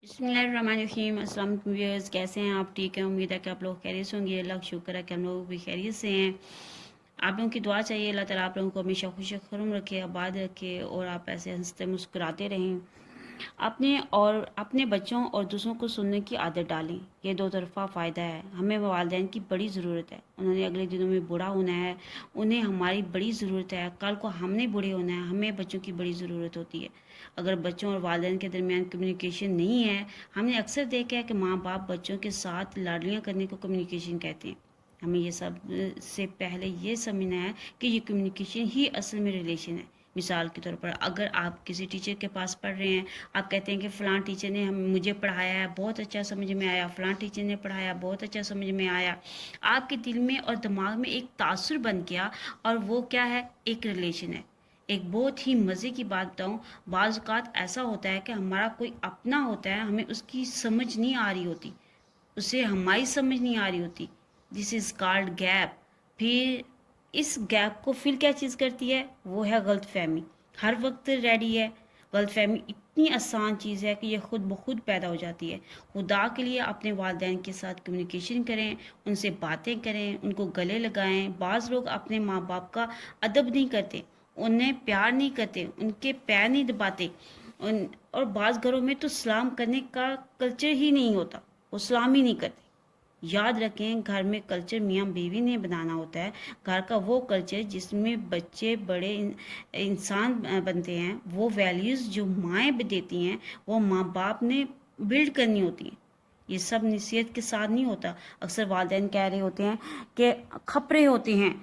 बिस्मिल्लाहिर्रहमानिर्रहीम। अस्सलाम वालेकुम व्यूअर्स, कैसे हैं आप? ठीक है, उम्मीद है कि आप लोग खैरियत से होंगे। अल्लाह का शुक्र है कि हम लोग भी खैरियत से हैं। आप लोगों की दुआ चाहिए, अल्लाह ताला आप लोगों को हमेशा खुश खुरम रखे, आबाद रखे और आप ऐसे हंसते मुस्कुराते रहें। अपने बच्चों और दूसरों को सुनने की आदत डालें। ये दो तरफ़ा फ़ायदा है। हमें वालिदैन की बड़ी ज़रूरत है, उन्होंने अगले दिनों में बूढ़ा होना है, उन्हें हमारी बड़ी ज़रूरत है। कल को हमने बूढ़े होना है, हमें बच्चों की बड़ी ज़रूरत होती है। अगर बच्चों और वालिदैन के दरमियान कम्युनिकेशन नहीं है, हमने अक्सर देखा है कि माँ बाप बच्चों के साथ लाडलियाँ करने को कम्युनिकेशन कहते हैं। हमें ये सब से पहले ये समझना है कि ये कम्युनिकेशन ही असल में रिलेशन है। मिसाल के तौर पर अगर आप किसी टीचर के पास पढ़ रहे हैं, आप कहते हैं कि फ़लाँ टीचर ने हम मुझे पढ़ाया है, बहुत अच्छा समझ में आया, फ़लाँ टीचर ने पढ़ाया, बहुत अच्छा समझ में आया। आपके दिल में और दिमाग में एक तासुर बन गया, और वो क्या है? एक रिलेशन है। एक बहुत ही मज़े की बात बताऊँ, बाज़ औक़ात ऐसा होता है कि हमारा कोई अपना होता है, हमें उसकी समझ नहीं आ रही होती, उसे हमारी समझ नहीं आ रही होती। This is called gap. फिर इस गैप को फिर क्या चीज़ करती है? वो है गलत फहमी। हर वक्त रेडी है। गलत फहमी इतनी आसान चीज़ है कि ये खुद ब खुद पैदा हो जाती है। खुदा के लिए अपने वालिदैन के साथ कम्युनिकेशन करें, उनसे बातें करें, उनको गले लगाएं। बाज़ लोग अपने माँ बाप का अदब नहीं करते, उन्हें प्यार नहीं करते, उनके पैर नहीं दबाते। और बाज़ घरों में तो सलाम करने का कल्चर ही नहीं होता, वो सलाम ही नहीं करते। याद रखें, घर में कल्चर मियाँ बीवी ने बनाना होता है। घर का वो कल्चर जिसमें बच्चे बड़े इंसान बनते हैं, वो वैल्यूज़ जो माएँ देती हैं, वो माँ बाप ने बिल्ड करनी होती हैं। ये सब नसीहत के साथ नहीं होता। अक्सर वालिदैन कह रहे होते हैं कि खपरे होते हैं,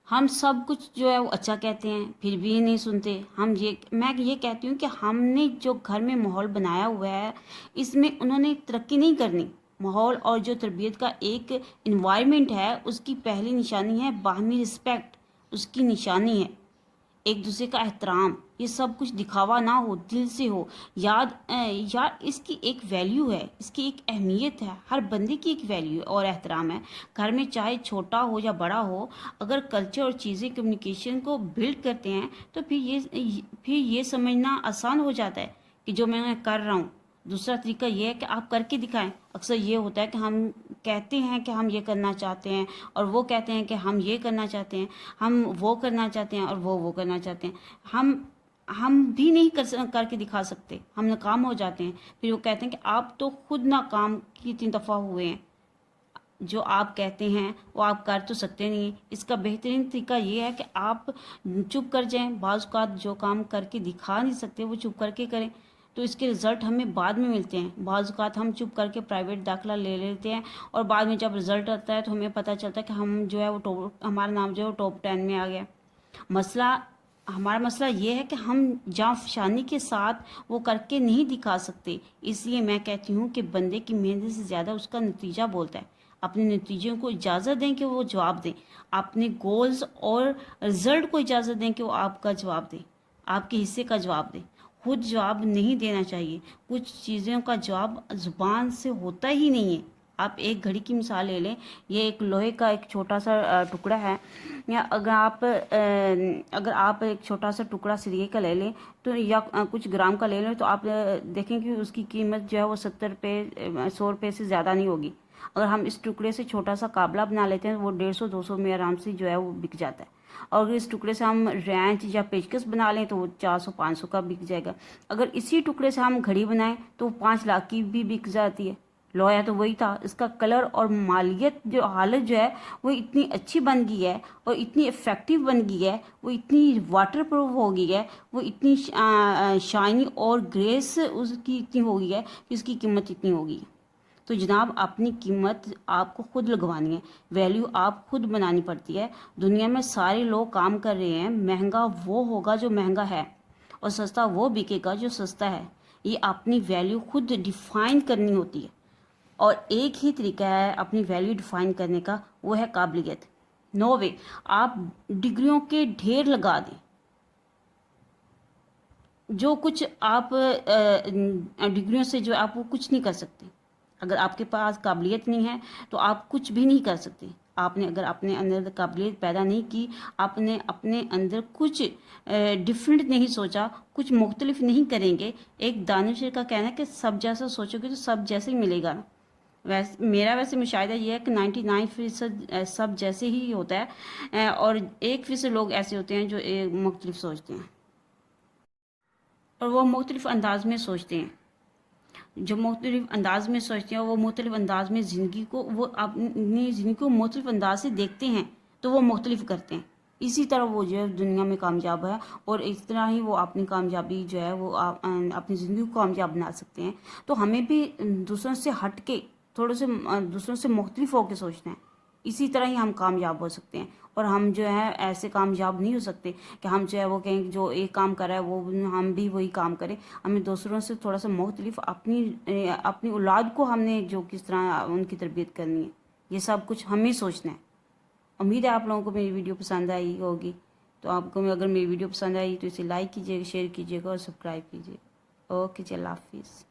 हम सब कुछ जो है वो अच्छा कहते हैं, फिर भी नहीं सुनते। मैं ये कहती हूँ कि हमने जो घर में माहौल बनाया हुआ है, इसमें उन्होंने तरक्की नहीं करनी। माहौल और जो तरबियत का एक इन्वायरमेंट है, उसकी पहली निशानी है बाहमी रिस्पेक्ट, उसकी निशानी है एक दूसरे का एहतराम। ये सब कुछ दिखावा ना हो, दिल से हो। यार इसकी एक वैल्यू है, इसकी एक अहमियत है, हर बंदे की एक वैल्यू और एहतराम है। घर में चाहे छोटा हो या बड़ा हो, अगर कल्चर और चीज़ें कम्युनिकेशन को बिल्ड करते हैं, तो फिर ये समझना आसान हो जाता है कि जो मैं कर रहा हूँ। दूसरा तरीका ये है कि आप करके दिखाएं। अक्सर ये होता है कि हम कहते हैं कि हम ये करना चाहते हैं, और वो कहते हैं कि हम ये करना चाहते हैं, हम वो करना चाहते हैं, और वो करना चाहते हैं। हम भी नहीं करके दिखा सकते, हम नाकाम हो जाते हैं। फिर वो कहते हैं कि आप तो खुद नाकाम कितनी दफ़ा हुए हैं। जो आप कहते हैं वो आप कर तो सकते नहीं हैं। इसका बेहतरीन तरीका ये है कि आप चुप कर जाएं। बाज़ औक़ात जो काम करके दिखा नहीं सकते, वो चुप करके करें, तो इसके रिज़ल्ट हमें बाद में मिलते हैं। बाज़ औक़ात हम चुप करके प्राइवेट दाखिला ले लेते हैं, और बाद में जब रिज़ल्ट आता है तो हमें पता चलता है कि हम जो है वो हमारा नाम जो है वो टॉप 10 में आ गया। मसला हमारा मसला ये है कि हम जांफशानी के साथ वो करके नहीं दिखा सकते। इसलिए मैं कहती हूँ कि बंदे की मेहनत से ज़्यादा उसका नतीजा बोलता है। अपने नतीजों को इजाज़त दें कि वो जवाब दें। अपने गोल्स और रिज़ल्ट को इजाज़त दें कि वो आपका जवाब दें, आपके हिस्से का जवाब दें। खुद जवाब नहीं देना चाहिए। कुछ चीज़ों का जवाब ज़ुबान से होता ही नहीं है। आप एक घड़ी की मिसाल ले लें, ये एक लोहे का एक छोटा सा टुकड़ा है, या अगर आप एक छोटा सा टुकड़ा सिरके का ले लें, तो या कुछ ग्राम का ले लें, तो आप देखें कि उसकी कीमत जो है वो 70 रुपये 100 रुपये से ज़्यादा नहीं होगी। अगर हम इस टुकड़े से छोटा सा काबला बना लेते हैं, तो वो 150-200 में आराम से जो है वो बिक जाता है। और अगर इस टुकड़े से हम रेंच या पेचकस बना लें, तो वो 400-500 का बिक जाएगा। अगर इसी टुकड़े से हम घड़ी बनाएं, तो 5 लाख की भी बिक जाती है। लोया तो वही था, इसका कलर और मालियत जो हालत जो है वो इतनी अच्छी बन गई है, और इतनी इफ़ेक्टिव बन गई है, वो इतनी वाटर प्रूफ हो गई है, वो इतनी शाइनी और ग्रेस उसकी इतनी हो गई है कि उसकी कीमत इतनी होगी। तो जनाब, अपनी कीमत आपको खुद लगवानी है, वैल्यू आप खुद बनानी पड़ती है। दुनिया में सारे लोग काम कर रहे हैं, महंगा वो होगा जो महंगा है, और सस्ता वो बिकेगा जो सस्ता है। ये अपनी वैल्यू खुद डिफाइन करनी होती है, और एक ही तरीका है अपनी वैल्यू डिफाइन करने का, वो है काबिलियत। नो वे आप डिग्रियों के ढेर लगा दें, जो कुछ आप डिग्रियों से जो आप वो कुछ नहीं कर सकते। अगर आपके पास काबिलियत नहीं है, तो आप कुछ भी नहीं कर सकते। آپ نے اگر اپنے اندر قابلیت پیدا نہیں کی، آپ نے اپنے اندر کچھ ڈفرینٹ نہیں سوچا، کچھ مختلف نہیں کریں گے. ایک دانشور کا کہنا ہے کہ سب جیسا سوچو گے تو سب جیسے ہی ملے گا. میرا ویسے مشاہدہ یہ ہے کہ 99% سب جیسے ہی ہوتا ہے، اور 1% لوگ ایسے ہوتے ہیں جو مختلف سوچتے ہیں، اور وہ مختلف انداز میں سوچتے ہیں. جو مختلف انداز میں سوچتے ہیں وہ مختلف انداز میں زندگی کو، وہ اپنی زندگی کو مختلف انداز سے دیکھتے ہیں تو وہ مختلف کرتے ہیں. اسی طرح وہ جو ہے دنیا میں کامیاب ہے، اور اس طرح ہی وہ اپنی کامیابی جو ہے وہ اپنی زندگی کو کامیاب بنا سکتے ہیں. تو ہمیں بھی دوسروں سے ہٹ کے، تھوڑے سے دوسروں سے مختلف ہو کے سوچنا ہے. اسی طرح ہی ہم کامیاب ہو سکتے ہیں. اور ہم جو ہے ایسے کامیاب نہیں ہو سکتے کہ ہم جو ہے وہ کہیں جو ایک کام کر رہا ہے وہ ہم بھی وہی کام کریں. ہمیں دوسروں سے تھوڑا سا مختلف اپنی اولاد کو ہم نے جو کس طرح ان کی تربیت کرنی ہے، یہ سب کچھ ہمیں سوچنا ہے. امید ہے آپ لوگوں کو میری ویڈیو پسند آئی ہوگی. تو آپ کو اگر میری ویڈیو پسند آئی تو اسے لائک کیجیے گا، شیئر کیجیے گا اور سبسکرائب کیجیے گا. اوکے جی، اللہ حافظ.